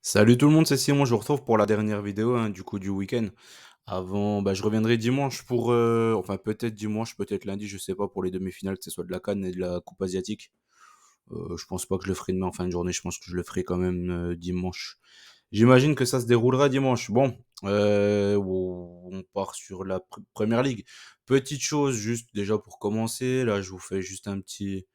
Salut tout le monde, c'est Simon, je vous retrouve pour la dernière vidéo du coup du week-end. Avant, je reviendrai dimanche pour, enfin peut-être dimanche, peut-être lundi, je sais pas, pour les demi-finales, que ce soit de la CAN et de la Coupe asiatique. Je pense pas que je le ferai demain en fin de journée, je pense que je le ferai quand même dimanche. J'imagine que ça se déroulera dimanche. Bon, on part sur la Première Ligue. Petite chose, juste déjà pour commencer, là je vous fais juste un petit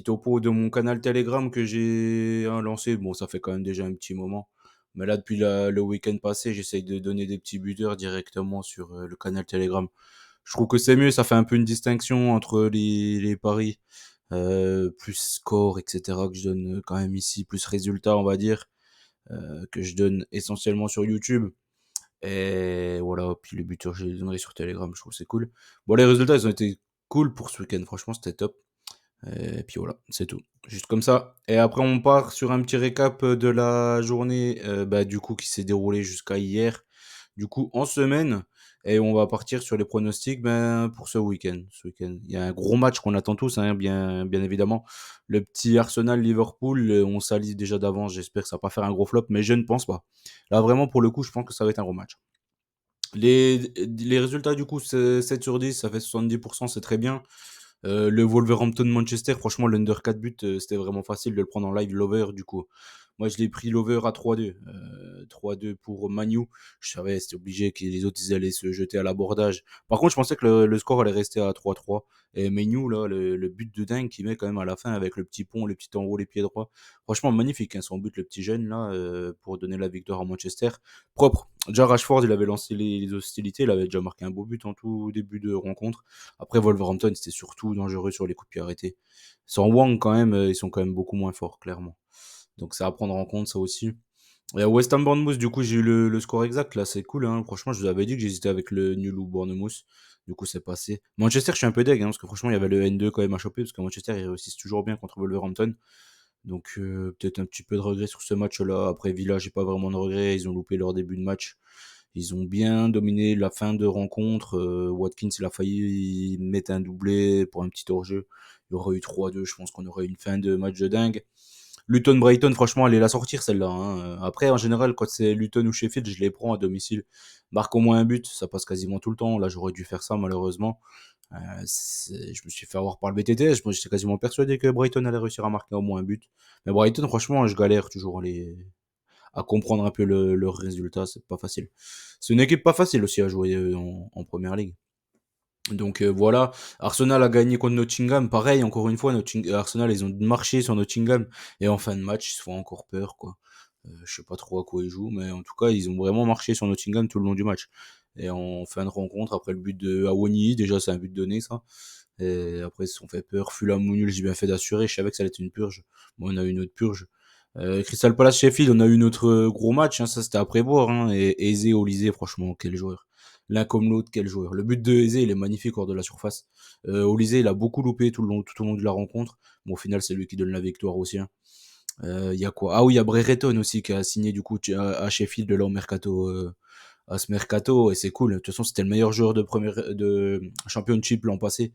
topo de mon canal Telegram que j'ai lancé. Bon, ça fait quand même déjà un petit moment. Mais là, depuis le week-end passé, j'essaye de donner des petits buteurs directement sur le canal Telegram. Je trouve que c'est mieux, ça fait un peu une distinction entre les paris, plus score, etc., que je donne quand même ici, plus résultat, on va dire, que je donne essentiellement sur YouTube. Et voilà, puis les buteurs, je les donnerai sur Telegram, je trouve que c'est cool. Bon, les résultats, ils ont été cool pour ce week-end, franchement, c'était top. Et puis voilà, c'est tout. Juste comme ça. Et après, on part sur un petit récap de la journée, du coup, qui s'est déroulée jusqu'à hier. Du coup, en semaine. Et on va partir sur les pronostics pour ce week-end. Ce week-end, il y a un gros match qu'on attend tous, hein, bien évidemment. Le petit Arsenal-Liverpool, on s'allie déjà d'avance. J'espère que ça va pas faire un gros flop, mais je ne pense pas. Là, vraiment, pour le coup, je pense que ça va être un gros match. Les résultats, du coup, c'est 7 sur 10, ça fait 70%, c'est très bien. Le Wolverhampton-Manchester, franchement, l'under 4 buts, c'était vraiment facile de le prendre en live, l'over, du coup. Moi, je l'ai pris l'over à 3-2. 3-2 pour Manu. Je savais, c'était obligé que les autres, ils allaient se jeter à l'abordage. Par contre, je pensais que le score allait rester à 3-3. Et Manu, là, le but de dingue qu'il met quand même à la fin avec le petit pont, le petit enroulé les pieds droits. Franchement, magnifique, hein, son but, le petit jeune, là, pour donner la victoire à Manchester. Propre. Déjà, Rashford, il avait lancé les hostilités. Il avait déjà marqué un beau but en tout début de rencontre. Après, Wolverhampton, c'était surtout dangereux sur les coups de pied arrêtés. Sans Wang, quand même, ils sont quand même beaucoup moins forts, clairement. Donc, c'est à prendre en compte, ça aussi. Et à West Ham Bournemouth, du coup, j'ai eu le score exact. Là, c'est cool, hein. Franchement, je vous avais dit que j'hésitais avec le nul ou Bournemouth. Du coup, c'est passé. Manchester, je suis un peu deg, hein, parce que franchement, il y avait le N2 quand même à choper, parce que Manchester, ils réussissent toujours bien contre Wolverhampton. Donc, peut-être un petit peu de regret sur ce match-là. Après, Villa, j'ai pas vraiment de regret. Ils ont loupé leur début de match. Ils ont bien dominé la fin de rencontre. Watkins, il a failli mettre un doublé pour un petit hors-jeu. Il y aurait eu 3-2. Je pense qu'on aurait eu une fin de match de dingue. Luton Brighton, franchement, allez la sortir celle-là, hein. Après, en général, quand c'est Luton ou Sheffield, je les prends à domicile. Marque au moins un but, ça passe quasiment tout le temps. Là, j'aurais dû faire ça, malheureusement. Je me suis fait avoir par le BTTS. Moi, j'étais quasiment persuadé que Brighton allait réussir à marquer au moins un but. Mais Brighton, franchement, je galère toujours à comprendre un peu leur résultat. C'est pas facile. C'est une équipe pas facile aussi à jouer en première ligue. Donc voilà, Arsenal a gagné contre Nottingham. Pareil, encore une fois, Arsenal, ils ont marché sur Nottingham. Et en fin de match, ils se font encore peur, quoi. Je sais pas trop à quoi ils jouent, mais en tout cas, ils ont vraiment marché sur Nottingham tout le long du match. Et en fin de rencontre, après le but de Awoni, déjà c'est un but donné, ça. Et après, ils se sont fait peur. Fulham ou nul, j'ai bien fait d'assurer. Je savais que ça allait être une purge. Bon, on a eu une autre purge. Crystal Palace Sheffield, on a eu notre gros match, hein, ça c'était à prévoir. Hein, et Eze, Olysée, franchement, quel joueur. L'un comme l'autre, quel joueur. Le but de Eze, il est magnifique hors de la surface. Olysée, il a beaucoup loupé tout au long de la rencontre. Bon, au final, c'est lui qui donne la victoire aussi. Hein. Il y a quoi? Ah oui, il y a Brereton aussi qui a signé du coup à Sheffield là au mercato, à ce mercato, et c'est cool. De toute façon, c'était le meilleur joueur de Championship l'an passé.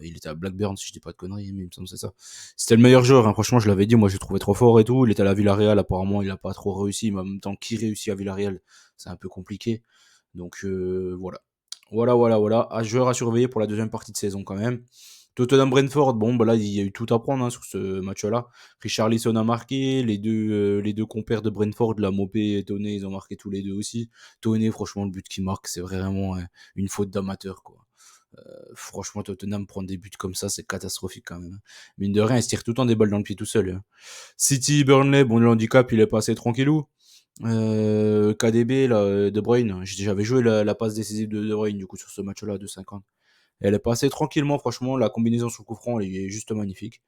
Il était à Blackburn, si je dis pas de conneries, mais il me semble que c'est ça. C'était le meilleur joueur, hein. Franchement, je l'avais dit, moi je le trouvais trop fort et tout. Il était à la Villarreal, apparemment, il a pas trop réussi, mais en même temps, qui réussit à Villarreal, c'est un peu compliqué. Donc voilà. Voilà. Un joueur à surveiller pour la deuxième partie de saison quand même. Tottenham Brentford, bon, là, il y a eu tout à prendre sur ce match-là. Richarlison a marqué, les deux compères de Brentford, la Mopé et Toné, ils ont marqué tous les deux aussi. Toné, franchement, le but qu'il marque, c'est vraiment une faute d'amateur, quoi. Franchement, Tottenham prendre des buts comme ça, c'est catastrophique quand même. Hein. Mine de rien, il se tire tout le temps des balles dans le pied tout seul. Hein. City, Burnley, bon, le handicap, il est passé tranquillou. KDB, là, De Bruyne, j'avais joué la passe décisive de Bruyne, du coup, sur ce match-là, de 50. Elle est passée tranquillement, franchement. La combinaison sur le coup franc, elle est juste magnifique.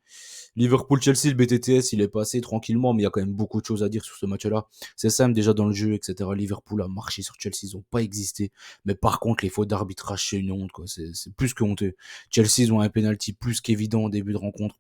Liverpool-Chelsea, le BTTS, il est passé tranquillement, mais il y a quand même beaucoup de choses à dire sur ce match-là. C'est simple, déjà dans le jeu, etc. Liverpool a marché sur Chelsea, ils n'ont pas existé. Mais par contre, les fautes d'arbitrage, c'est une honte, quoi. C'est plus que honteux. Chelsea, ils ont un penalty plus qu'évident au début de rencontre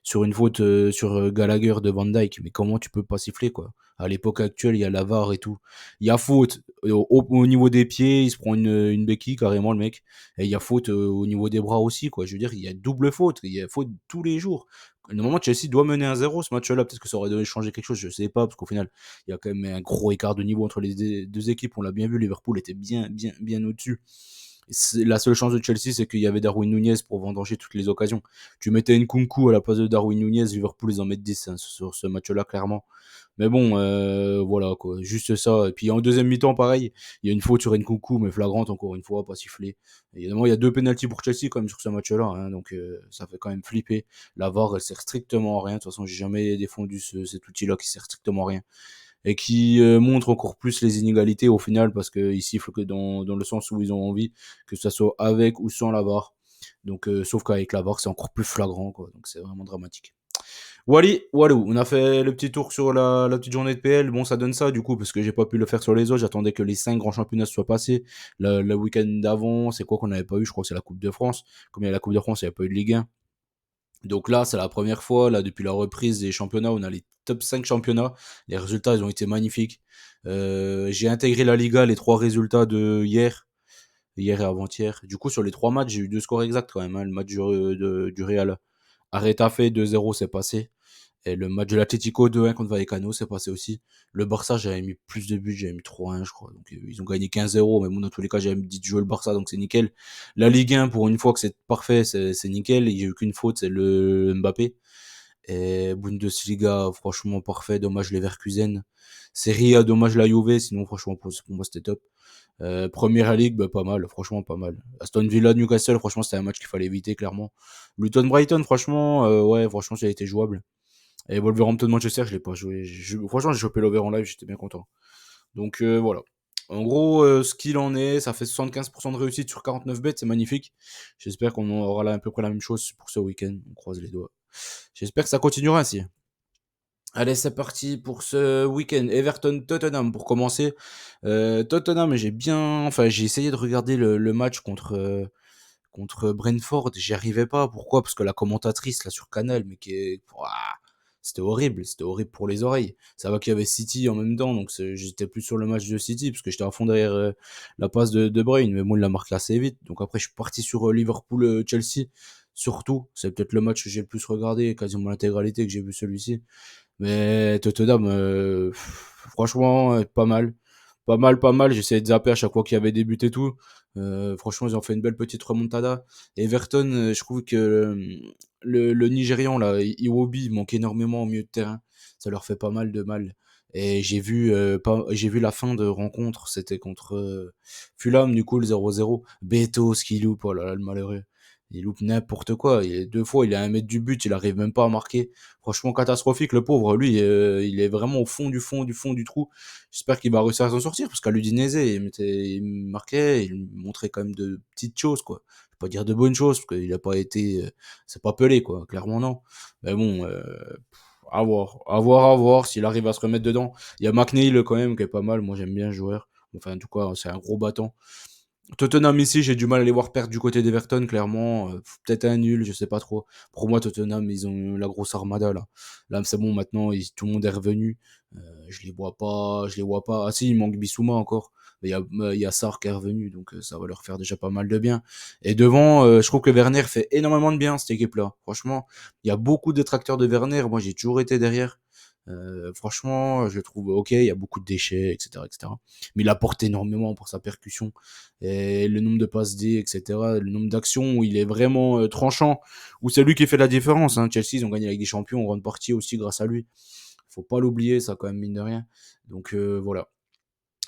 sur une faute sur Gallagher de Van Dyke. Mais comment tu peux pas siffler, quoi? À l'époque actuelle, il y a la VAR et tout. Il y a faute au niveau des pieds, il se prend une béquille carrément, le mec. Et il y a faute au niveau des bras aussi, quoi. Je veux dire, il y a double faute. Il y a faute tous les jours. retour. Normalement, Chelsea doit mener 1-0 ce match-là. Peut-être que ça aurait dû changer quelque chose, je sais pas, parce qu'au final, il y a quand même un gros écart de niveau entre les deux équipes. On l'a bien vu, Liverpool était bien, bien, bien au-dessus. La seule chance de Chelsea, c'est qu'il y avait Darwin Nunez pour vendanger toutes les occasions. Tu mettais Nkunku à la place de Darwin Nunez, Liverpool, ils en mettent 10 hein, sur ce match-là, clairement. Mais bon, voilà, quoi. Juste ça. Et puis en deuxième mi-temps, pareil, il y a une faute sur Nkunku, mais flagrante, encore une fois, pas sifflé. Évidemment, il y a 2 pénaltys pour Chelsea, quand même, sur ce match-là. Hein, donc, ça fait quand même flipper. La VAR, elle sert strictement à rien. De toute façon, j'ai jamais défendu cet outil-là qui sert strictement à rien et qui montre encore plus les inégalités au final parce qu'ils sifflent que dans le sens où ils ont envie, que ça soit avec ou sans la VAR. Donc, sauf qu'avec la VAR, c'est encore plus flagrant, quoi. Donc, c'est vraiment dramatique. Wally, Walou, on a fait le petit tour sur la petite journée de PL. Bon, ça donne ça du coup, parce que j'ai pas pu le faire sur les autres. J'attendais que les 5 grands championnats soient passés. Le week-end d'avant, c'est quoi qu'on n'avait pas eu? Je crois que c'est la Coupe de France. Comme il y a la Coupe de France, il n'y a pas eu de Ligue 1. Donc là, c'est la première fois, là, depuis la reprise des championnats, on a les top 5 championnats. Les résultats, ils ont été magnifiques. J'ai intégré la Liga, les 3 résultats de hier et avant-hier. Du coup, sur les 3 matchs, j'ai eu 2 scores exacts quand même. Hein. Le match du Real à Retafe, 2-0, c'est passé. Et le match de l'Atlético 2-1 contre Vallecano, c'est passé aussi. Le Barça, j'avais mis plus de buts, j'avais mis 3-1, je crois. Donc, ils ont gagné 15-0, mais bon, dans tous les cas, j'avais dit de jouer le Barça, donc c'est nickel. La Ligue 1, pour une fois que c'est parfait, c'est nickel. Il n'y a eu qu'une faute, c'est le Mbappé. Et Bundesliga, franchement, parfait. Dommage Leverkusen. Serie A, dommage la Juve, sinon, franchement, pour moi, c'était top. Première Ligue, bah, pas mal, franchement, pas mal. Aston Villa, Newcastle, franchement, c'était un match qu'il fallait éviter, clairement. Luton Brighton, franchement, ouais, franchement, ça a été jouable. Et Wolverhampton Manchester, je l'ai pas joué. Franchement, j'ai chopé l'over en live, j'étais bien content. Donc voilà. En gros, ce qu'il en est, ça fait 75% de réussite sur 49 bêtes, c'est magnifique. J'espère qu'on aura là à peu près la même chose pour ce week-end. On croise les doigts. J'espère que ça continuera ainsi. Allez, c'est parti pour ce week-end. Everton-Tottenham pour commencer. Tottenham, j'ai essayé de regarder le match contre Brentford. J'y arrivais pas. Pourquoi? Parce que la commentatrice là sur Canal, mais ouah, c'était horrible pour les oreilles. Ça va qu'il y avait City en même temps, donc j'étais plus sur le match de City parce que j'étais à fond derrière la passe de Bruyne, mais bon, il la marque assez vite. Donc après, je suis parti sur Liverpool-Chelsea. Surtout, c'est peut-être le match que j'ai le plus regardé, quasiment l'intégralité que j'ai vu celui-ci. Mais Tottenham, franchement, pas mal. Pas mal, pas mal. J'essayais de zapper à chaque fois qu'il y avait des buts et tout. Franchement, ils ont fait une belle petite remontada. Everton, je trouve que le Nigérian, là, Iwobi, il manque énormément au milieu de terrain. Ça leur fait pas mal de mal. Et j'ai vu la fin de rencontre, c'était contre Fulham, du coup, le 0-0. Beto, ce qu'il loupe, oh là là, le malheureux. Il loupe n'importe quoi. 2 fois, il est à 1 mètre du but, il arrive même pas à marquer. Franchement, catastrophique, le pauvre. Lui, il est vraiment au fond du fond du fond du trou. J'espère qu'il va réussir à s'en sortir, parce qu'à l'Udinese, il marquait, il montrait quand même de petites choses, quoi. Je vais pas dire de bonnes choses, parce qu'il a pas été, c'est pas Pelé, quoi. Clairement, non. Mais bon, à voir, à voir, à voir s'il arrive à se remettre dedans. Il y a McNeil, quand même, qui est pas mal. Moi, j'aime bien le joueur. Enfin, en tout cas, c'est un gros battant. Tottenham ici, j'ai du mal à les voir perdre du côté d'Everton, clairement. Peut-être un nul, je sais pas trop. Pour moi, Tottenham, ils ont la grosse armada là. Là, c'est bon, maintenant, tout le monde est revenu. Je les vois pas. Ah si, il manque Bissouma encore. Mais il y a Sarr qui est revenu, donc ça va leur faire déjà pas mal de bien. Et devant, je trouve que Werner fait énormément de bien, cette équipe-là. Franchement, il y a beaucoup de détracteurs de Werner. Moi, j'ai toujours été derrière. Franchement, je le trouve ok, il y a beaucoup de déchets, etc., etc. Mais il apporte énormément pour sa percussion et le nombre de passes D, etc., le nombre d'actions où il est vraiment tranchant, où c'est lui qui fait la différence. Hein. Chelsea, ils ont gagné avec des champions en grande partie aussi grâce à lui. Faut pas l'oublier, ça quand même, mine de rien. Donc voilà.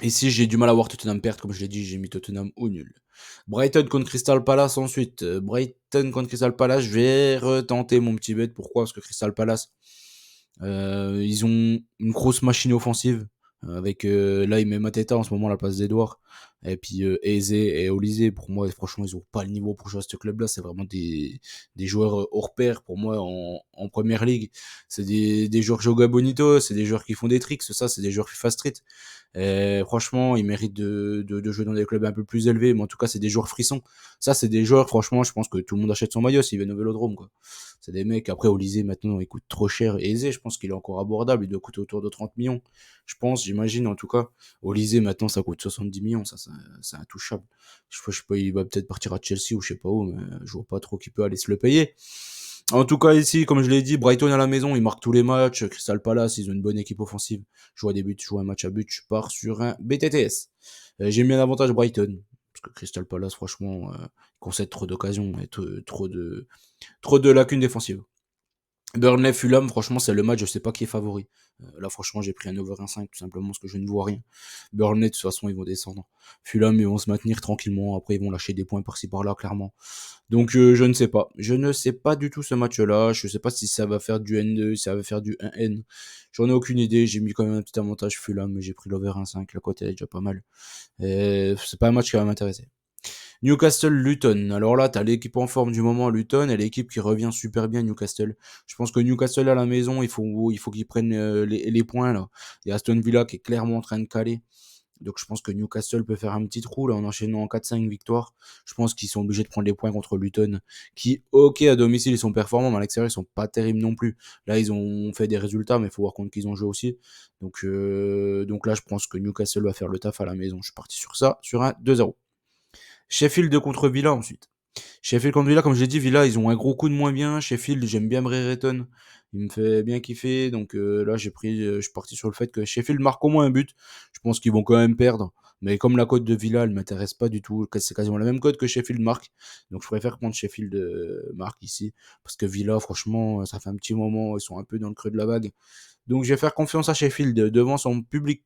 Ici, j'ai du mal à voir Tottenham perdre, comme je l'ai dit, j'ai mis Tottenham au nul. Brighton contre Crystal Palace ensuite. Brighton contre Crystal Palace, je vais retenter mon petit bet. Pourquoi? Parce que Crystal Palace, ils ont une grosse machine offensive. Avec là, il met Mateta en ce moment à la place d'Edouard. Et puis Eze et Olysée, pour moi, franchement, ils ont pas le niveau pour jouer à ce club-là. C'est vraiment des joueurs hors pair pour moi en première ligue. C'est des joueurs Joga Bonito, c'est des joueurs qui font des tricks, ça, c'est des joueurs FIFA Street. Et franchement, ils méritent de jouer dans des clubs un peu plus élevés, mais en tout cas, c'est des joueurs frissons. Ça, c'est des joueurs, franchement, je pense que tout le monde achète son maillot s'il vient au Vélodrome, quoi. C'est des mecs, après, Olysée, maintenant, il coûte trop cher. Et Eze, je pense qu'il est encore abordable, il doit coûter autour de 30 millions. Je pense, j'imagine, en tout cas. Olysée, maintenant, ça coûte 70 millions, ça, c'est intouchable. Je sais pas, il va peut-être partir à Chelsea ou je sais pas où, mais je vois pas trop qui peut aller se le payer. En tout cas, ici, comme je l'ai dit, Brighton à la maison, ils marquent tous les matchs. Crystal Palace, ils ont une bonne équipe offensive. Je vois des buts, je vois un match à but, je pars sur un BTTS. J'ai mis un avantage Brighton. Parce que Crystal Palace, franchement, concède trop d'occasions et trop de lacunes défensives. Burnley Fulham, franchement, c'est le match, je sais pas qui est favori. Là, franchement, j'ai pris un over 1,5 tout simplement parce que je ne vois rien. Burnley, de toute façon, ils vont descendre. Fulham, ils vont se maintenir tranquillement. Après, ils vont lâcher des points par-ci par-là, clairement. Donc, je ne sais pas. Je ne sais pas du tout ce match-là. Je sais pas si ça va faire du N2, si ça va faire du 1N. J'en ai aucune idée. J'ai mis quand même un petit avantage Fulham, mais j'ai pris l'over 1,5. La cote, elle est déjà pas mal. Et c'est pas un match qui va m'intéresser. Newcastle-Luton. Alors là, t'as l'équipe en forme du moment, Luton, et l'équipe qui revient super bien, Newcastle. Je pense que Newcastle à la maison, il faut qu'ils prennent les points là. Il y a Aston Villa qui est clairement en train de caler. Donc je pense que Newcastle peut faire un petit trou là en enchaînant en 4-5 victoires. Je pense qu'ils sont obligés de prendre les points contre Luton, qui, ok, à domicile ils sont performants, mais à l'extérieur ils sont pas terribles non plus. Là ils ont fait des résultats, mais il faut voir contre qui ils ont joué aussi. Donc là je pense que Newcastle va faire le taf à la maison. Je suis parti sur ça, sur un 2-0. Sheffield contre Villa ensuite. Sheffield contre Villa, comme je l'ai dit, Villa, ils ont un gros coup de moins bien. Sheffield, j'aime bien Brereton. Il me fait bien kiffer. Donc là, je suis parti sur le fait que Sheffield marque au moins un but. Je pense qu'ils vont quand même perdre. Mais comme la cote de Villa, elle m'intéresse pas du tout. C'est quasiment la même cote que Sheffield marque. Donc je préfère prendre Sheffield marque ici. Parce que Villa, franchement, ça fait un petit moment. Ils sont un peu dans le creux de la vague. Donc je vais faire confiance à Sheffield devant son public.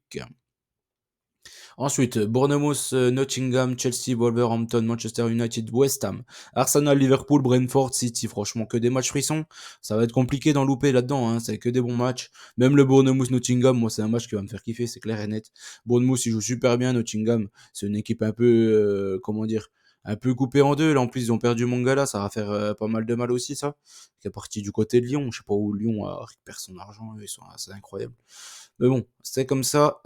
Ensuite, Bournemouth, Nottingham, Chelsea, Wolverhampton, Manchester United, West Ham, Arsenal, Liverpool, Brentford, City. Franchement, que des matchs frissons. Ça va être compliqué d'en louper là-dedans. Hein. C'est que des bons matchs. Même le Bournemouth-Nottingham, moi, c'est un match qui va me faire kiffer, c'est clair et net. Bournemouth, il joue super bien. Nottingham, c'est une équipe un peu, comment dire, un peu coupée en deux. Là, en plus, ils ont perdu Mangala. Ça va faire pas mal de mal aussi, ça. Qui est parti du côté de Lyon. Je sais pas où Lyon récupère son argent. Ils sont assez incroyables. Mais bon, c'est comme ça.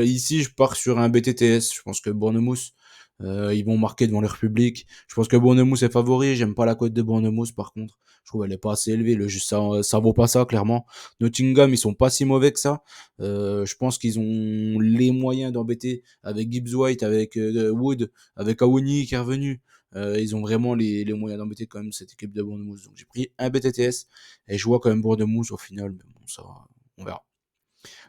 Ici, je pars sur un BTTS. Je pense que Bournemouth, ils vont marquer devant leur public. Je pense que Bournemouth est favori. J'aime pas la cote de Bournemouth, par contre. Je trouve qu'elle est pas assez élevée. Ça vaut pas ça, clairement. Nottingham, ils sont pas si mauvais que ça. Je pense qu'ils ont les moyens d'embêter avec Gibbs White, avec Wood, avec Awoni qui est revenu. Ils ont vraiment les moyens d'embêter quand même cette équipe de Bournemouth. Donc j'ai pris un BTTS et je vois quand même Bournemouth au final. Mais bon, ça, on verra.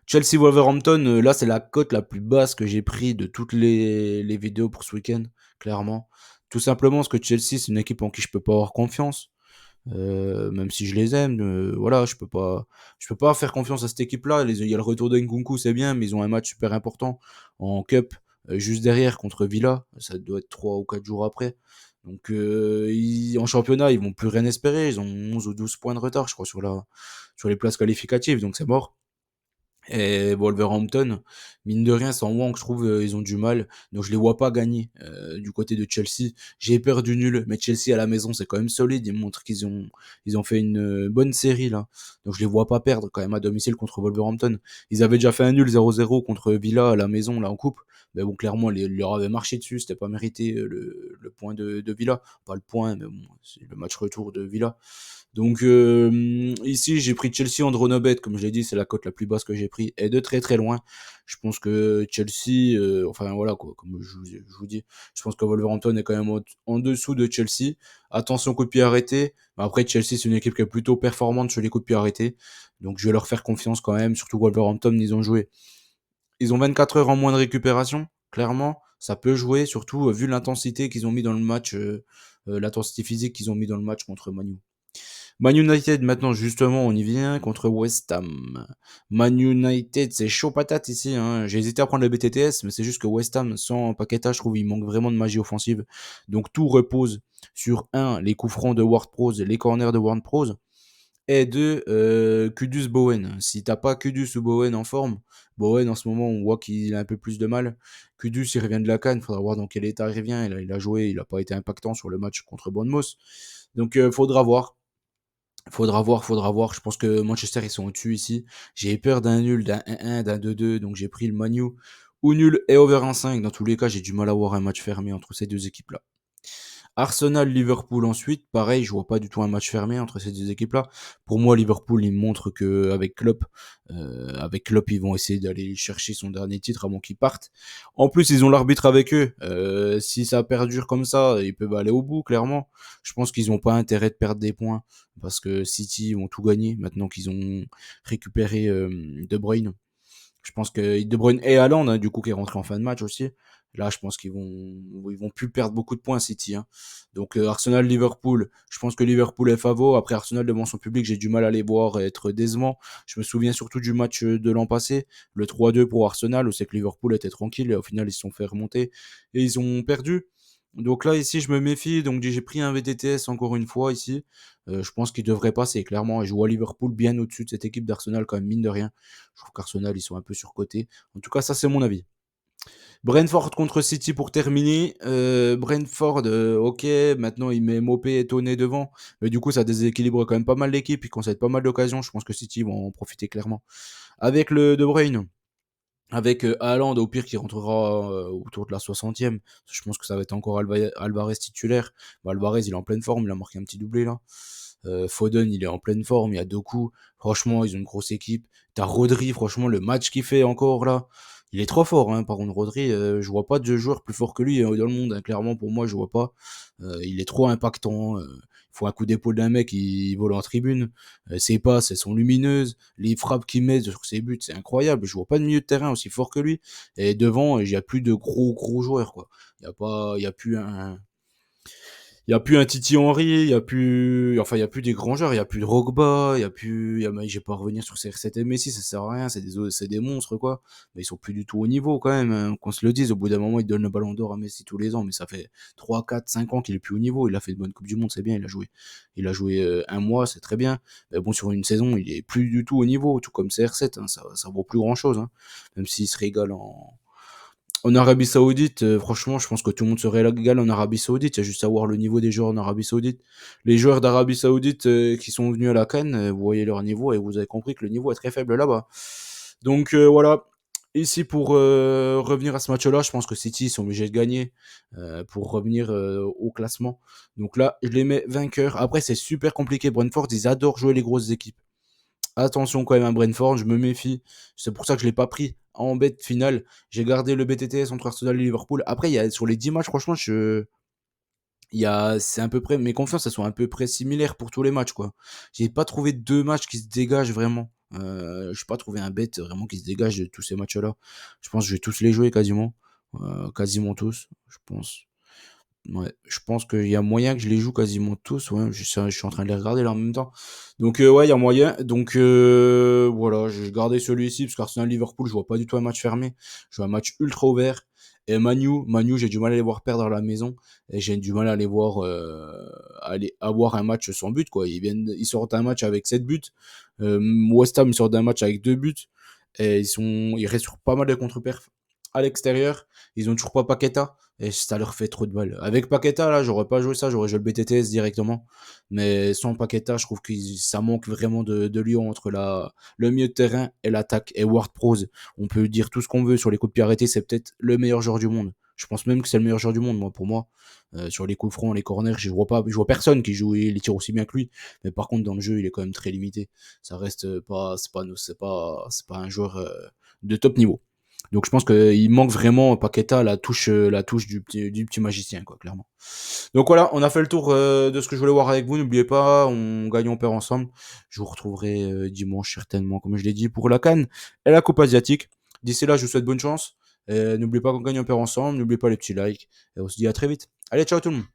Chelsea Wolverhampton, là c'est la cote la plus basse que j'ai pris de toutes les vidéos pour ce week-end, clairement. Tout simplement parce que Chelsea c'est une équipe en qui je peux pas avoir confiance. Même si je les aime, voilà, je peux pas faire confiance à cette équipe-là. Il y a le retour d'Nkunku, c'est bien, mais ils ont un match super important en Cup, juste derrière contre Villa. Ça doit être 3 ou 4 jours après. Donc en championnat, ils vont plus rien espérer. Ils ont 11 ou 12 points de retard, je crois, sur les places qualificatives, donc c'est mort. Et Wolverhampton, mine de rien, sans Wang, je trouve, ils ont du mal. Donc je les vois pas gagner du côté de Chelsea. J'ai peur du nul, mais Chelsea à la maison, c'est quand même solide. Ils montrent qu'ils ont fait une bonne série là. Donc je les vois pas perdre quand même à domicile contre Wolverhampton. Ils avaient déjà fait un nul 0-0 contre Villa à la maison là en coupe. Mais bon, clairement, ils leur avaient marché dessus. C'était pas mérité le point de Villa. Pas le point, mais bon, c'est le match retour de Villa. Donc ici j'ai pris Chelsea en draw no bet, comme je l'ai dit, c'est la cote la plus basse que j'ai pris, et de très très loin. Je pense que Chelsea, enfin voilà quoi, comme je vous dis, je pense que Wolverhampton est quand même en dessous de Chelsea. Attention coup de pied arrêté, mais après Chelsea c'est une équipe qui est plutôt performante sur les coups de pied arrêtés, donc je vais leur faire confiance quand même, surtout Wolverhampton, ils ont 24 heures en moins de récupération, clairement, ça peut jouer, surtout vu l'intensité qu'ils ont mis dans le match, l'intensité physique qu'ils ont mis dans le match contre Manu. Man United, maintenant, justement, on y vient contre West Ham. Man United, c'est chaud patate ici. Hein. J'ai hésité à prendre le BTTS, mais c'est juste que West Ham, sans Paqueta, je trouve il manque vraiment de magie offensive. Donc tout repose sur un, les coups francs de Ward Prowse, les corners de Ward Prowse, et deux, Kudus Bowen. Si t'as pas Kudus ou Bowen en forme, Bowen en ce moment, on voit qu'il a un peu plus de mal. Kudus, il revient de la CAN, faudra voir dans quel état il revient. Il a joué, il a pas été impactant sur le match contre Bournemouth. Donc faudra voir. Faudra voir. Je pense que Manchester, ils sont au-dessus ici. J'ai peur d'un nul, d'un 1-1, d'un 2-2. Donc j'ai pris le Manu ou nul et over 1,5. Dans tous les cas, j'ai du mal à voir un match fermé entre ces deux équipes-là. Arsenal-Liverpool ensuite, pareil, je vois pas du tout un match fermé entre ces deux équipes-là. Pour moi, Liverpool, il montre que avec Klopp, ils vont essayer d'aller chercher son dernier titre avant qu'ils partent. En plus, ils ont l'arbitre avec eux. Si ça perdure comme ça, ils peuvent aller au bout, clairement. Je pense qu'ils ont pas intérêt de perdre des points parce que City vont tout gagner maintenant qu'ils ont récupéré De Bruyne. Je pense que De Bruyne et Haaland, hein, du coup, qui est rentré en fin de match aussi. Là, je pense qu'ils vont plus perdre beaucoup de points City. Hein. Donc Arsenal, Liverpool. Je pense que Liverpool est favori. Après Arsenal devant son public, j'ai du mal à les voir être décevants. Je me souviens surtout du match de l'an passé, le 3-2 pour Arsenal, où c'est que Liverpool était tranquille et au final ils se sont fait remonter et ils ont perdu. Donc là ici je me méfie. Donc j'ai pris un VTTS encore une fois ici. Je pense qu'il devrait passer clairement. Et je vois Liverpool bien au-dessus de cette équipe d'Arsenal quand même mine de rien. Je trouve qu'Arsenal, ils sont un peu surcotés. En tout cas, ça, c'est mon avis. Brentford contre City pour terminer. Brentford, ok, maintenant il met Mopé et Toné devant. Mais du coup, ça déséquilibre quand même pas mal l'équipe. Ils concèdent pas mal d'occasions. Je pense que City vont en profiter clairement. Avec le De Bruyne, avec Haaland, au pire, qui rentrera autour de la 60e. Je pense que ça va être encore Alvarez titulaire. Bah, Alvarez, il est en pleine forme. Il a marqué un petit doublé là. Foden, il est en pleine forme, il y a deux coups. Franchement, ils ont une grosse équipe. T'as Rodri, franchement, le match qu'il fait encore là, il est trop fort. Hein. Par contre, Rodri, je vois pas de joueur plus fort que lui dans le monde. Hein. Clairement, pour moi, je vois pas. Il est trop impactant. Il faut un coup d'épaule d'un mec, il vole en tribune. Ses passes, elles sont lumineuses. Les frappes qu'il met sur ses buts, c'est incroyable. Je vois pas de milieu de terrain aussi fort que lui. Et devant, il y a plus de gros joueurs quoi. Il y a plus un il y a plus un Titi Henry, il y a plus des grands joueurs, il y a plus de Rogba, il y a plus, je vais pas revenir sur CR7 et Messi, ça sert à rien, c'est des monstres, quoi. Mais ils sont plus du tout au niveau, quand même, hein. Qu'on se le dise, au bout d'un moment, ils donnent le ballon d'or à Messi tous les ans, mais ça fait 3 4 5 ans qu'il est plus au niveau, il a fait une bonne Coupe du Monde, c'est bien, il a joué un mois, c'est très bien. Mais bon, sur une saison, il est plus du tout au niveau, tout comme CR7, hein, ça vaut plus grand chose, hein. Même s'il se régale en Arabie Saoudite, franchement, je pense que tout le monde se régale en Arabie Saoudite. Il y a juste à voir le niveau des joueurs en Arabie Saoudite. Les joueurs d'Arabie Saoudite qui sont venus à la CAN, vous voyez leur niveau et vous avez compris que le niveau est très faible là-bas. Donc voilà. Ici, pour revenir à ce match-là, je pense que City sont obligés de gagner pour revenir au classement. Donc là, je les mets vainqueurs. Après, c'est super compliqué. Brentford, ils adorent jouer les grosses équipes. Attention quand même à Brentford, je me méfie. C'est pour ça que je l'ai pas pris en bête finale. J'ai gardé le BTTS entre Arsenal et Liverpool. Après, sur les 10 matchs, franchement, c'est à peu près, mes confiances, elles sont à peu près similaires pour tous les matchs, quoi. J'ai pas trouvé deux matchs qui se dégagent vraiment. Je n'ai pas trouvé un bet vraiment qui se dégage de tous ces matchs-là. Je pense que je vais tous les jouer quasiment. Quasiment tous, je pense. Ouais, je pense qu'il y a moyen que je les joue quasiment tous. Ouais, je suis en train de les regarder là en même temps. Donc ouais, il y a moyen. Donc voilà, j'ai gardé celui-ci parce qu'Arsenal Liverpool, je vois pas du tout un match fermé. Je vois un match ultra ouvert. Et Manu, j'ai du mal à les voir perdre à la maison et j'ai du mal à les voir aller avoir un match sans but quoi. Ils sortent un match avec 7 buts. West Ham sort d'un match avec 2 buts et ils restent sur pas mal de contre-perfs à l'extérieur. Ils ont toujours pas Paqueta. Et ça leur fait trop de mal. Avec Paqueta, là, j'aurais pas joué ça, j'aurais joué le BTTS directement. Mais sans Paqueta, je trouve que ça manque vraiment de lion entre le milieu de terrain et l'attaque. Et Ward-Prowse, on peut dire tout ce qu'on veut sur les coups de pied arrêtés, c'est peut-être le meilleur joueur du monde. Je pense même que c'est le meilleur joueur du monde, moi, pour moi. Sur les coups francs, les corners, je vois personne qui joue et les tire aussi bien que lui. Mais par contre, dans le jeu, il est quand même très limité. Ça reste pas, c'est pas un joueur de top niveau. Donc je pense qu'il manque vraiment Paqueta la touche du petit magicien, quoi, clairement. Donc voilà, on a fait le tour de ce que je voulais voir avec vous. N'oubliez pas, on gagne, on perd ensemble. Je vous retrouverai dimanche certainement, comme je l'ai dit, pour la CAN et la Coupe asiatique. D'ici là, je vous souhaite bonne chance. N'oubliez pas qu'on gagne, on perd ensemble. N'oubliez pas les petits likes. Et on se dit à très vite. Allez, ciao tout le monde.